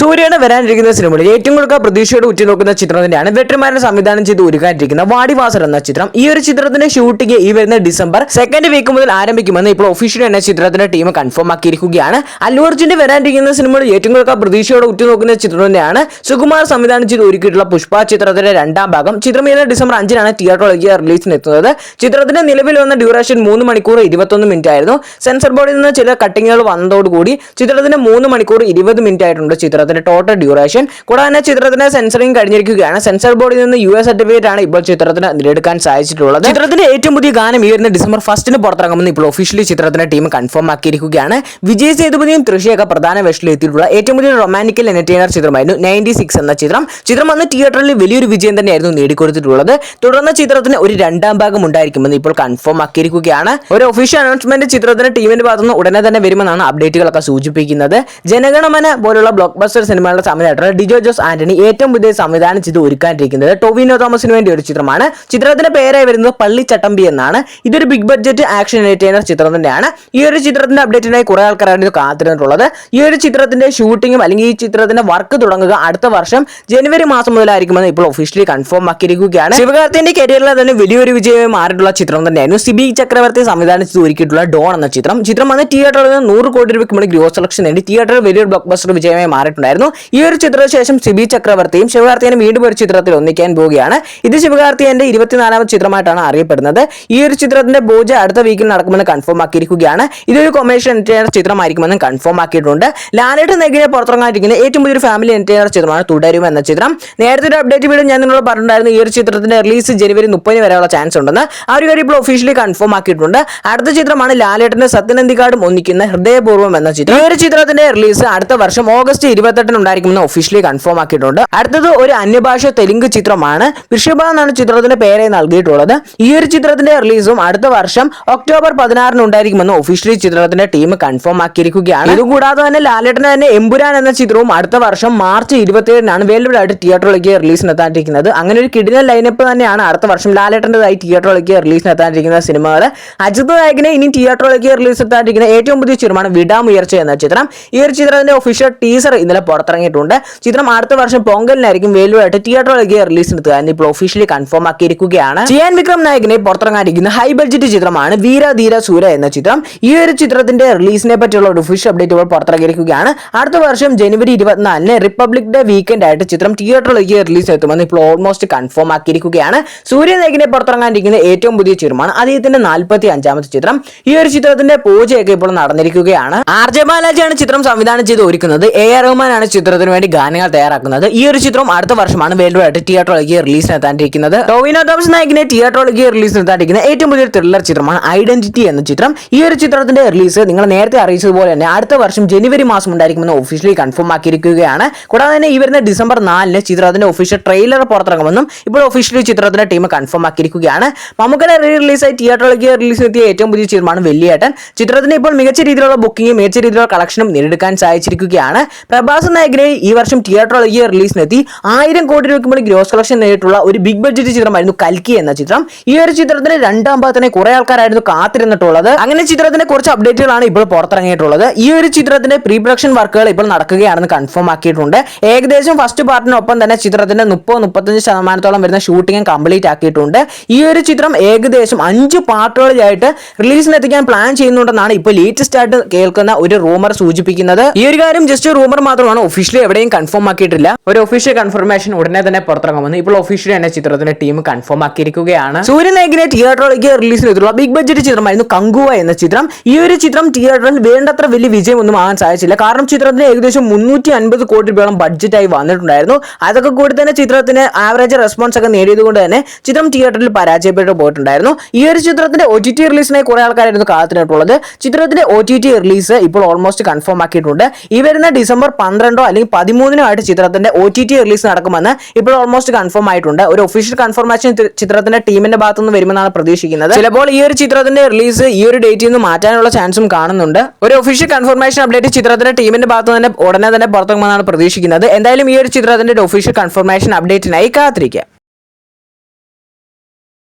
സൂര്യയുടെ വരാനിരിക്കുന്ന സിനിമയിൽ ഏറ്റവും കൂടുതൽ പ്രതീക്ഷയോട് ഉറ്റുനോക്കുന്ന ചിത്രം തന്നെയാണ് വെട്രിമാരൻ സംവിധാനം ചെയ്ത് ഒരുക്കാനിരിക്കുന്ന വാടിവാസർ എന്ന ചിത്രം. ഈ ഒരു ചിത്രത്തിന്റെ ഷൂട്ടിംഗ് ഈ വരുന്ന ഡിസംബർ സെക്കൻഡ് വീക്ക് മുതൽ ആരംഭിക്കുമെന്ന് ഇപ്പോൾ ഒഫീഷ്യൽ എന്ന ചിത്രത്തിന്റെ ടീം കൺഫേം ആക്കിയിരിക്കുകയാണ്. അല്ലു അർജുന്റെ വരാനിരിക്കുന്ന സിനിമയിൽ ഏറ്റവും കൂടുതൽ പ്രതീക്ഷയോട് ഉറ്റുനോക്കുന്ന ചിത്രം തന്നെയാണ് സുകുമാർ സംവിധാനം ചെയ്ത് ഒരുക്കിയിട്ടുള്ള പുഷ്പ ചിത്രത്തിന്റെ രണ്ടാം ഭാഗം. ചിത്രം ഈ ഡിസംബർ 5-നാണ് തിയേറ്ററിലേക്ക് റിലീസിന് എത്തുന്നത്. ചിത്രത്തിന്റെ നിലവിൽ വന്ന ഡ്യൂറേഷൻ 3 മണിക്കൂർ 21 മിനിറ്റ് ആയിരുന്നു. സെൻസർ ബോർഡിൽ നിന്ന് ചില കട്ടിങ്ങുകൾ വന്നതോടുകൂടി ചിത്രത്തിന് 3 മണിക്കൂർ 20 മിനിറ്റ് ആയിട്ടുണ്ട് ചിത്രത്തിന്റെ ടോട്ടൽ ഡ്യൂറേഷൻ. കൂടാതെ ചിത്രത്തിന് സെൻസറിംഗ് കഴിഞ്ഞിരിക്കുകയാണ്. സെൻസർ ബോർഡിൽ നിന്ന് US സർട്ടിഫിക്കറ്റ് ആണ് ഇപ്പോൾ ചിത്രത്തിന് നേടിയെടുക്കാൻ സാധിച്ചിട്ടുള്ളത്. ചിത്രത്തിന്റെ ഏറ്റവും പുതിയ ഗാനം ഈ വരുന്ന ഡിസംബർ 1-ന് പുറത്തിറങ്ങുമെന്ന് ഇപ്പോൾ ഒഫീഷ്യലി ചിത്രത്തിന്റെ ടീം കൺഫേം ആക്കിയിരിക്കുകയാണ്. വിജയ് സേതുപതിയും തൃഷയൊക്കെ പ്രധാന വേഷത്തിൽ എത്തിയിട്ടുള്ള ഏറ്റവും പുതിയ റൊമാന്റിക്കൽ എന്റർടൈനർ ചിത്രമായിരുന്നു 96 എന്ന ചിത്രം. ചിത്രം അന്ന് തിയേറ്ററിൽ വലിയൊരു വിജയം തന്നെയായിരുന്നു നേടിക്കൊടുത്തിട്ടുള്ളത്. തുടർന്ന് ചിത്രത്തിന് ഒരു രണ്ടാം ഭാഗം ഉണ്ടായിരിക്കുമെന്ന് ഇപ്പോൾ കൺഫേം ആക്കിയിരിക്കുകയാണ്. ഒരു ഒഫീഷ്യൽ അനൗൺസ്മെന്റ് ചിത്രത്തിന്റെ ടീമിന്റെ ഭാഗത്തുനിന്ന് ഉടനെ തന്നെ വരുമെന്നാണ് അപ്ഡേറ്റുകളൊക്കെ സൂചിപ്പിക്കുന്നത്. ജനഗണമന പോലുള്ള ബ്ലോക്ക് ബസ്റ്റർ സിനിമകളുടെ സംവിധായകർ ഡിജോ ജോസ് ആന്റണി ഏറ്റവും പുതിയ സംവിധാനം ചെയ്ത് ഒരുക്കാനിരിക്കുന്നത് ടൊവിനോ തോമസിന് വേണ്ടി ഒരു ചിത്രമാണ്. ചിത്രത്തിന്റെ പേരായി വരുന്നത് പള്ളിച്ചട്ടമ്പി എന്നാണ്. ഇതൊരു ബിഗ് ബഡ്ജറ്റ് ആക്ഷൻ എന്റർടൈനർ ചിത്രം തന്നെയാണ്. ഈ ഒരു ചിത്രത്തിന്റെ അപ്ഡേറ്റിനായി കുറെ ആൾക്കാരാണ് ഇത് കാത്തിരുന്നിട്ടുള്ളത്. ഈ ഒരു ചിത്രത്തിന്റെ ഷൂട്ടിങ്ങും അല്ലെങ്കിൽ ഈ ചിത്രത്തിന്റെ വർക്ക് തുടങ്ങുക അടുത്ത വർഷം ജനുവരി മാസം മുതലായിരിക്കുമെന്ന് ഇപ്പോൾ ഒഫീഷ്യലി കൺഫേം ആക്കിയിരിക്കുകയാണ്. ശിവകാർത്തിന്റെ കരിയറിലെ തന്നെ വലിയൊരു വിജയമായി മാറിയിട്ടുള്ള ചിത്രം തന്നെയായിരുന്നു സിബി ചക്രവർത്തി സംവിധാനം ചെയ്ത് ഒരുക്കിയിട്ടുള്ള ഡോൺ എന്ന ചിത്രം. ചിത്രം വന്ന് തിയേറ്ററിൽ 100 കോടി രൂപയ്ക്ക് മുകളിൽ ഗ്രോസ് കളക്ഷൻ നേടി തിയേറ്ററിൽ വലിയൊരു ബ്ലോക്ക് ബസ്റ്റർ വിജയമായി മാറിയിട്ടുണ്ടായിരുന്നു. ഈ ഒരു ചിത്രത്തിന് ശേഷം സിബി ചക്രവർത്തിയും ശിവകാർത്തിയനും വീണ്ടും ഒരു ചിത്രത്തിൽ ഒന്നിക്കാൻ പോവുകയാണ്. ഇത് ശിവകാർത്തിയന്റെ 24ാമത്തെ ചിത്രമായിട്ടാണ് അറിയപ്പെടുന്നത്. ഈ ഒരു ചിത്രത്തിന്റെ പൂജ അടുത്ത വീക്കിൽ നടക്കുമെന്ന് കൺഫേം ആക്കിയിരിക്കുകയാണ്. ഇതൊരു കൊമേഴ്ഷ്യൽ എന്റർടൈനർ ചിത്രമായിരിക്കുമെന്ന് കൺഫേം ആക്കിയിട്ടുണ്ട്. ലാലേട്ടൻ നെഗിനെ പുറത്തിറങ്ങാനിരിക്കുന്ന ഏറ്റവും പുതിയൊരു ഫാമിലി എന്റർടൈനർ ചിത്രമാണ് തുടരും എന്ന ചിത്രം. നേരത്തെ ഒരു അപ്ഡേറ്റ് വീഡിയോ ഞാൻ നിങ്ങളോട് പറഞ്ഞിട്ടുണ്ടായിരുന്നു. ഈ ഒരു ചിത്രത്തിന്റെ റിലീസ് ജനുവരി 30 വരെയുള്ള ചാൻസ് ഉണ്ടെന്ന്. ആ ഒരു കാര്യം ഇപ്പോൾ ഒഫീഷ്യലി കൺഫേം ആക്കിയിട്ടുണ്ട്. അടുത്ത ചിത്രമാണ് ലാലേട്ടന്റെ സത്യനന്ദിക്കാടും ഒന്നിക്കുന്ന ഹൃദയപൂർവ്വം എന്ന ചിത്രം. ഈ ഒരു ചിത്രത്തിന്റെ റിലീസ് അടുത്ത വർഷം ഓഗസ്റ്റ് 28 ഉണ്ടായിരിക്കുമെന്ന് ഒഫീഷ്യലി കൺഫേം ആക്കിയിട്ടുണ്ട്. അടുത്തത് ഒരു അന്യഭാഷ തെലുങ്ക് ചിത്രമാണ്. വൃഷഭ എന്നാണ് ചിത്രത്തിന്റെ പേരായി നൽകിയിട്ടുള്ളത്. ഈ ഒരു ചിത്രത്തിന്റെ റിലീസും അടുത്ത വർഷം ഒക്ടോബർ 16 ഉണ്ടായിരിക്കുമെന്ന് ഒഫീഷ്യലി ചിത്രത്തിന്റെ ടീം കൺഫേം ആക്കിയിരിക്കുകയാണ്. ഇതുകൂടാതെ തന്നെ ലാലേട്ടന് തന്നെ എമ്പുരാൻ എന്ന ചിത്രവും അടുത്ത വർഷം മാർച്ച് 27-നാണ് വേൾഡ് വൈഡ് ആയിട്ട് തിയേറ്ററിലേക്ക് റിലീസിന് എത്താനിരിക്കുന്നത്. അങ്ങനെ ഒരു കിടിലൻ ലൈനപ്പ് തന്നെയാണ് അടുത്ത വർഷം ലാലേട്ടന്റേതായി തിയേറ്ററിലേക്ക് റിലീസിന് എത്താനിരിക്കുന്ന സിനിമകൾ. അജിത് നായകനെ ഇനി തിയേറ്ററിലേക്ക് റിലീസ് എത്താനിരിക്കുന്ന ഏറ്റവും പുതിയ ചിത്രമാണ് വിടാമുയർച്ച എന്ന ചിത്രം. ഈ ഒരു ചിത്രത്തിന്റെ ഒഫീഷ്യൽ ടീസർ ഇന്നലെ പുറത്തിറങ്ങിയിട്ടുണ്ട്. ചിത്രം അടുത്ത വർഷം പൊങ്കലിനായിരിക്കും വേൾഡ് വൈഡ് ആയിട്ട് തിയേറ്ററിലേക്ക് റിലീസിന് എത്തുക എന്ന് ഇപ്പോൾ ഒഫീഷ്യലി കൺഫേം ആക്കിയിരിക്കുകയാണ്. ചിയാൻ വിക്രം നായകനെ പുറത്തിറങ്ങാനിരിക്കുന്ന ഹൈ ബഡ്ജറ്റ് ചിത്രമാണ് വീര ധീര സൂര എന്ന ചിത്രം. ഈ ഒരു ചിത്രത്തിന്റെ റിലീസിനെ പറ്റിയുള്ള ഒരു ഒഫീഷ്യൽ അപ്ഡേറ്റ് ഇപ്പോൾ പുറത്തിറങ്ങിയിരിക്കുകയാണ്. അടുത്ത വർഷം ജനുവരി 24-ന് റിപ്പബ്ലിക് ഡേ വീക്കെൻഡ് ആയിട്ട് ചിത്രം തിയേറ്ററിലേക്ക് റിലീസ് എത്തുമെന്ന് ഇപ്പോൾ ഓൾമോസ്റ്റ് കൺഫേം ആക്കിയിരിക്കുകയാണ്. സൂര്യ നായകനെ പുറത്തിറങ്ങാനിരിക്കുന്ന ഏറ്റവും പുതിയ ചിത്രമാണ് അദ്ദേഹത്തിന്റെ 45-ാമത്തെ ചിത്രം. ഈ ഒരു ചിത്രത്തിന്റെ പൂജയൊക്കെ ഇപ്പോൾ നടന്നിരിക്കുകയാണ്. RJ ബാലാജിയാണ് ചിത്രം സംവിധാനം ചെയ്ത് ഒരുക്കുന്നത്. AR റഹ്മാനാണ് ചിത്രത്തിന് വേണ്ടി ഗാനങ്ങൾ തയ്യാറാക്കുന്നത്. ഈ ഒരു ചിത്രം അടുത്ത വർഷമാണ് വേൾഡ് വൈഡ് ആയിട്ട് തിയേറ്ററിലേക്ക് റിലീസിന് എത്താനിരിക്കുന്നത്. ടൊവിനോ തോമസ് നായകനെ തിയേറ്ററിലേക്ക് റിലീസിന് എത്താനിരിക്കുന്ന ഏറ്റവും പുതിയ ത്രില്ലർ ചിത്രമാണ് ഐഡന്റിറ്റി എന്ന ചിത്രം. ഈ ഒരു ചിത്രത്തിന്റെ റിലീസ് നിങ്ങൾ നേരത്തെ അറിയിച്ചതുപോലെ തന്നെ അടുത്ത വർഷം ജനുവരി മാസം ഉണ്ടായിരിക്കുമെന്ന് ഒഫീഷ്യലി കൺഫേം ആക്കിയിരിക്കുകയാണ്. കൂടാതെ തന്നെ ഈ വരുന്ന ഡിസംബർ 4-ന് ചിത്രത്തിന്റെ ഒഫീഷ്യൽ ട്രെയിലർ പുറത്തിറങ്ങുമെന്നും ഇപ്പോൾ ഒഫീഷ്യലി ചിത്രത്തിന്റെ ടീം കൺഫേം ആക്കിയിരിക്കുകയാണ്. മമ്മൂക്കയുടെ റിലീസായി തിയേറ്ററിലേക്ക് റിലീസിനെത്തിയ ഏറ്റവും പുതിയ ചിത്രമാണ് വെള്ളിയേട്ടൻ. ചിത്രത്തിന് ഇപ്പോൾ മികച്ച രീതിയിലുള്ള ബുക്കിംഗും മികച്ച രീതിയിലുള്ള കളക്ഷനും നേടിയെടുക്കാൻ സാധിച്ചിരിക്കുകയാണ്. പ്രഭാസ് നായകനെ ഈ വർഷം തിയേറ്ററിലേക്ക് റിലീസിനെത്തി 1000 കോടി രൂപയ്ക്ക് മുകളിൽ ഗ്രോസ് കളക്ഷൻ നേടിയിട്ടുള്ള ഒരു ബിഗ് ബഡ്ജറ്റ് ചിത്രമായിരുന്നു കൽക്കി എന്ന ചിത്രം. ഈ ഒരു ചിത്രത്തിന്റെ രണ്ടാം ഭാഗത്തിനെ കുറെ ആൾക്കാരായിരുന്നു കാത്തിരുന്നിട്ടുള്ളത്. അങ്ങനെ ചിത്രത്തിന്റെ കുറച്ച് അപ്ഡേറ്റുകളാണ് ഇപ്പോൾ പുറത്തിറങ്ങിയിട്ടുള്ളത്. ഈ ഒരു ചിത്രത്തിന്റെ പ്രീ പ്രൊഡക്ഷൻ വർക്കുകൾ ഇപ്പോൾ നടക്കുകയാണെന്ന് കൺഫേം ആക്കിയിട്ടുണ്ട്. ഏകദേശം ഫസ്റ്റ് പാർട്ടിനൊപ്പം തന്നെ ചിത്രത്തിന്റെ 30-35% വരുന്ന ഷൂട്ടിംഗ് കംപ്ലീറ്റ് ആക്കിയിട്ടുണ്ട്. ഈ ഒരു ചിത്രം ഏകദേശം 5 പാർട്ടുകളിലായിട്ട് റിലീസിന് എത്തിക്കാൻ പ്ലാൻ ചെയ്യുന്നുണ്ടെന്നാണ് ഇപ്പോൾ ലേറ്റസ്റ്റ് ആയിട്ട് കേൾക്കുന്ന ഒരു റൂമർ സൂചിപ്പിക്കുന്നത്. ഈ ഒരു കാര്യം ജസ്റ്റ് റൂമർ മാത്രമാണ്, ഒഫീഷ്യലി എവിടെയും കൺഫേം ആക്കിയിട്ടില്ല. ഒരു ഒഫീഷ്യൽ കൺഫർമേഷൻ ഉടനെ തന്നെ പുറത്തിറങ്ങുമെന്ന് ഇപ്പോൾ ഒഫീഷ്യലി തന്നെ ചിത്രത്തിന്റെ ടീം കൺഫേം ആക്കിയിരിക്കുകയാണ്. സൂര്യൻ നായകനെ തിയേറ്ററിലേക്ക് റിലീസിനെത്തിയുള്ള ബിഗ് ബഡ്ജറ്റ് ചിത്രമായിരുന്നു കങ്കുവ എന്ന ചിത്രം. ഈ ഒരു ചിത്രം തിയേറ്ററിൽ വേണ്ടത്ര വലിയ വിജയം ഒന്നും ആകാൻ സാധിച്ചില്ല. കാരണം ചിത്രത്തിന് ഏകദേശം 350 കോടി രൂപയോളം ബഡ്ജറ്റായി വന്നിട്ടുണ്ടായിരുന്നു. അതൊക്കെ കൂടി തന്നെ ചിത്രത്തിന് ആവറേജ് റെസ്പോൺസ് ഒക്കെ നേടിയത് കൊണ്ട് തന്നെ ചിത്രം തിയേറ്ററിൽ പരാജയപ്പെട്ടു പോയിട്ടുണ്ടായിരുന്നു. ഈ ഒരു ചിത്രത്തിന്റെ OTT റിലീസിനായി കുറെ ആൾക്കാരായിരുന്നു കാത്തിട്ടുള്ളത്. ചിത്രത്തിന്റെ OTT റിലീസ് ഇപ്പോൾ ഓൾമോസ്റ്റ് കൺഫേം ആക്കിയിട്ടുണ്ട്. ഈ വരുന്ന ഡിസംബർ 12 അല്ലെങ്കിൽ 13 ആയിട്ട് ചിത്രത്തിന്റെ OTT റിലീസ് നടക്കുമെന്ന് ഇപ്പോൾ ഓൾമോസ്റ്റ് കൺഫേം ആയിട്ടുണ്ട്. ഒരു ഒഫീഷ്യൽ കൺഫർമേഷൻ ചിത്രത്തിന്റെ ടീമിന്റെ ഭാഗത്തുനിന്ന് വരുമെന്നാണ് പ്രതീക്ഷിക്കുന്നത്. ചിലപ്പോൾ ഈ ഒരു ചിത്രത്തിന്റെ റിലീസ് ഈ ഒരു ഡേറ്റിൽ നിന്ന് മാറ്റാനുള്ള ചാൻസും കാണുന്നുണ്ട്. ഒരു ഒഫീഷ്യൽ കൺഫർമേഷൻ അപ്ഡേറ്റ് ചിത്രത്തിന്റെ ടീമിന്റെ ഭാഗത്ത് തന്നെ ഉടനെ തന്നെ പുറത്തുവരുമെന്നാണ് പ്രതീക്ഷിക്കുന്നത്. എന്തായാലും ഈ ഒരു ചിത്രത്തിന്റെ ഒഫീഷ്യൽ കൺഫർമേഷൻ അപ്ഡേറ്റിനായി കാത്തിരിക്കാം.